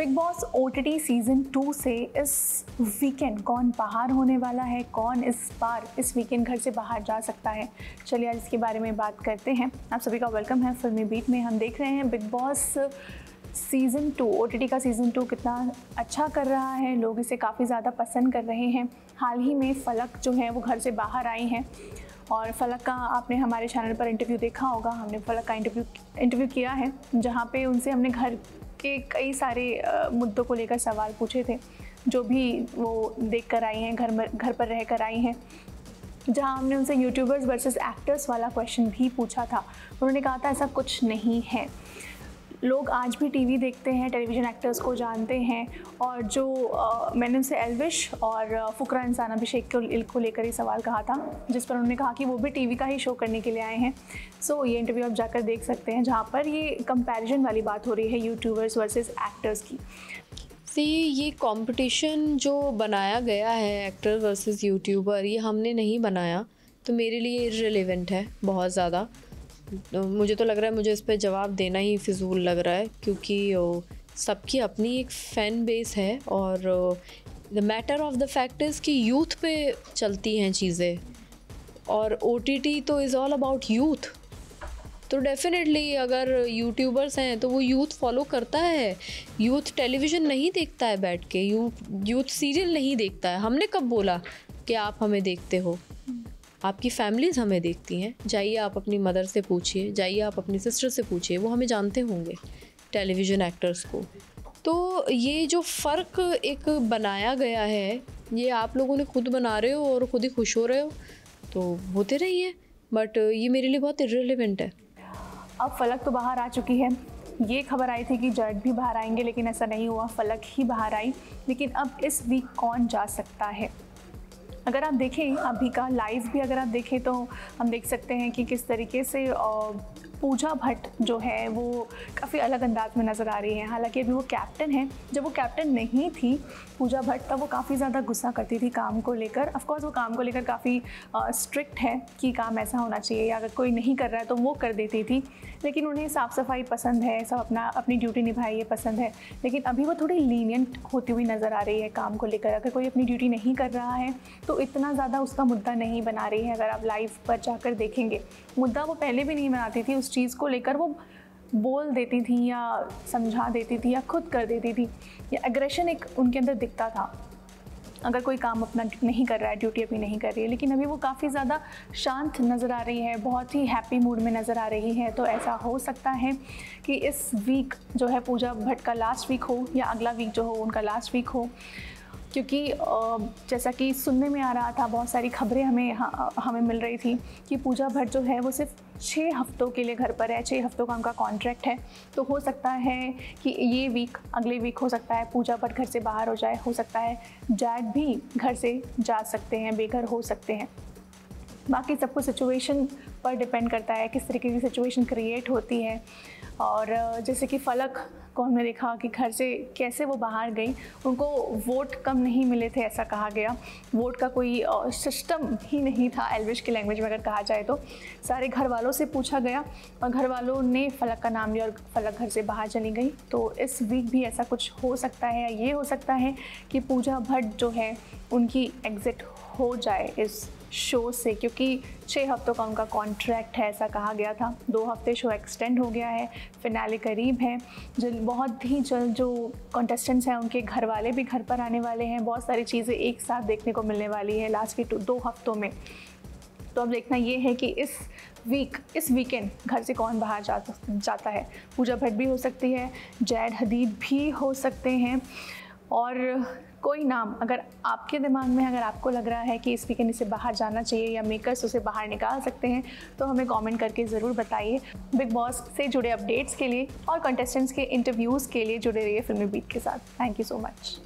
Big boss OTT season 2 से इस weekend कौन बाहर होने वाला है, कौन इस बार इस वीकेंड घर से बाहर जा सकता है, चलिए आज इसके बारे में बात करते हैं। आप सभी का वेलकम है फिल्मी बीट में। हम देख रहे हैं बिग बॉस सीज़न 2 OTT का सीज़न 2 कितना अच्छा कर रहा है, लोग इसे काफ़ी ज़्यादा पसंद कर रहे हैं। हाल ही में फलक जो है वो घर से बाहर आई हैं और फलक का आपने हमारे चैनल पर इंटरव्यू देखा होगा। हमने फलक का इंटरव्यू किया है जहाँ पे उनसे हमने घर के कई सारे मुद्दों को लेकर सवाल पूछे थे, जो भी वो देख कर आई हैं, घर पर रह कर आई हैं। जहाँ हमने उनसे यूट्यूबर्स वर्सेस एक्टर्स वाला क्वेश्चन भी पूछा था, उन्होंने कहा था ऐसा कुछ नहीं है। लोग आज भी टीवी देखते हैं, टेलीविज़न एक्टर्स को जानते हैं। और जो मैंने उनसे एल्विश और फुकरा इंसान अभिषेक को लेकर ही सवाल कहा था, जिस पर उन्होंने कहा कि वो भी टीवी का ही शो करने के लिए आए हैं। सो ये इंटरव्यू आप जाकर देख सकते हैं, जहाँ पर ये कंपैरिजन वाली बात हो रही है यूट्यूबर्स वर्सेस एक्टर्स की। ये कंपटीशन जो बनाया गया है एक्टर वर्सेस यूट्यूबर, ये हमने नहीं बनाया, तो मेरे लिए इररिलेवेंट है बहुत ज़्यादा। मुझे तो लग रहा है मुझे इस पे जवाब देना ही फिजूल लग रहा है, क्योंकि सबकी अपनी एक फ़ैन बेस है और the matter of the fact is कि यूथ पे चलती हैं चीज़ें, और OTT तो इज़ ऑल अबाउट यूथ। तो डेफिनेटली अगर यूट्यूबर्स हैं तो वो यूथ फॉलो करता है। यूथ टेलीविज़न नहीं देखता है बैठ के, यूथ सीरियल नहीं देखता है। हमने कब बोला कि आप हमें देखते हो? आपकी फैमिलीज़ हमें देखती हैं। जाइए आप अपनी मदर से पूछिए, जाइए आप अपनी सिस्टर से पूछिए, वो हमें जानते होंगे टेलीविज़न एक्टर्स को। तो ये जो फ़र्क एक बनाया गया है, ये आप लोगों ने खुद बना रहे हो और ख़ुद ही खुश हो रहे हो, तो होते रहिए, बट ये मेरे लिए बहुत इररिलेवेंट है। अब फलक तो बाहर आ चुकी है। ये खबर आई थी कि जज भी बाहर आएंगे, लेकिन ऐसा नहीं हुआ, फलक ही बाहर आई। लेकिन अब इस वीक कौन जा सकता है? अगर आप देखें अभी का लाइव भी अगर आप देखें तो हम देख सकते हैं कि किस तरीके से पूजा भट्ट जो है वो काफ़ी अलग अंदाज में नज़र आ रही है। हालांकि अभी वो कैप्टन है, जब वो कैप्टन नहीं थी पूजा भट्ट, तब वो काफ़ी ज़्यादा गुस्सा करती थी काम को लेकर। ऑफ कोर्स वो काम को लेकर काफ़ी स्ट्रिक्ट है कि काम ऐसा होना चाहिए, या अगर कोई नहीं कर रहा है तो वो कर देती थी। लेकिन उन्हें साफ़ सफाई पसंद है, सब अपनी ड्यूटी निभाई ये पसंद है। लेकिन अभी वो थोड़ी लीनियंट होती हुई नज़र आ रही है काम को लेकर। अगर कोई अपनी ड्यूटी नहीं कर रहा है तो इतना ज़्यादा उसका मुद्दा नहीं बना रही है। अगर आप लाइव पर जाकर देखेंगे, मुद्दा वो पहले भी नहीं बनाती थी, उस चीज़ को लेकर वो बोल देती थी या समझा देती थी या खुद कर देती थी, या एग्रेशन एक उनके अंदर दिखता था अगर कोई काम अपना नहीं कर रहा है, ड्यूटी अपनी नहीं कर रही है। लेकिन अभी वो काफ़ी ज़्यादा शांत नज़र आ रही है, बहुत ही हैप्पी मूड में नज़र आ रही है। तो ऐसा हो सकता है कि इस वीक जो है पूजा भट्ट का लास्ट वीक हो, या अगला वीक जो हो उनका लास्ट वीक हो। क्योंकि जैसा कि सुनने में आ रहा था, बहुत सारी खबरें हमें मिल रही थी कि पूजा भट्ट जो है वो सिर्फ 6 हफ्तों के लिए घर पर है, 6 हफ्तों का उनका कॉन्ट्रैक्ट है। तो हो सकता है कि ये वीक, अगले वीक हो सकता है पूजा भट्ट घर से बाहर हो जाए, हो सकता है जैक भी घर से जा सकते हैं, बेघर हो सकते हैं। बाकी सब कुछ सिचुएशन पर डिपेंड करता है, किस तरीके की सिचुएशन क्रिएट होती है। और जैसे कि फलक को हमने देखा कि घर से कैसे वो बाहर गई, उनको वोट कम नहीं मिले थे ऐसा कहा गया। वोट का कोई सिस्टम ही नहीं था, एल्विश की लैंग्वेज में अगर कहा जाए तो। सारे घर वालों से पूछा गया और घर वालों ने फलक का नाम लिया और फलक घर से बाहर चली गई। तो इस वीक भी ऐसा कुछ हो सकता है, या ये हो सकता है कि पूजा भट्ट जो है उनकी एग्ज़िट हो जाए इस शो से, क्योंकि 6 हफ्तों का उनका कॉन्ट्रैक्ट है ऐसा कहा गया था। 2 हफ्ते शो एक्सटेंड हो गया है, फिनाले करीब है। बहुत ही जल्द जो कॉन्टेस्टेंट्स हैं उनके घर वाले भी घर पर आने वाले हैं, बहुत सारी चीज़ें एक साथ देखने को मिलने वाली है लास्ट के 2 हफ्तों में। तो अब देखना ये है कि इस वीकेंड घर से कौन बाहर जाता है। पूजा भट्ट भी हो सकती है, जैद हदीद भी हो सकते हैं, और कोई नाम अगर आपके दिमाग में, अगर आपको लग रहा है कि इस वीकेंड इसे बाहर जाना चाहिए या मेकर्स उसे बाहर निकाल सकते हैं, तो हमें कमेंट करके ज़रूर बताइए। बिग बॉस से जुड़े अपडेट्स के लिए और कंटेस्टेंट्स के इंटरव्यूज़ के लिए जुड़े रहिए फिल्मी बीट के साथ। Thank you so much.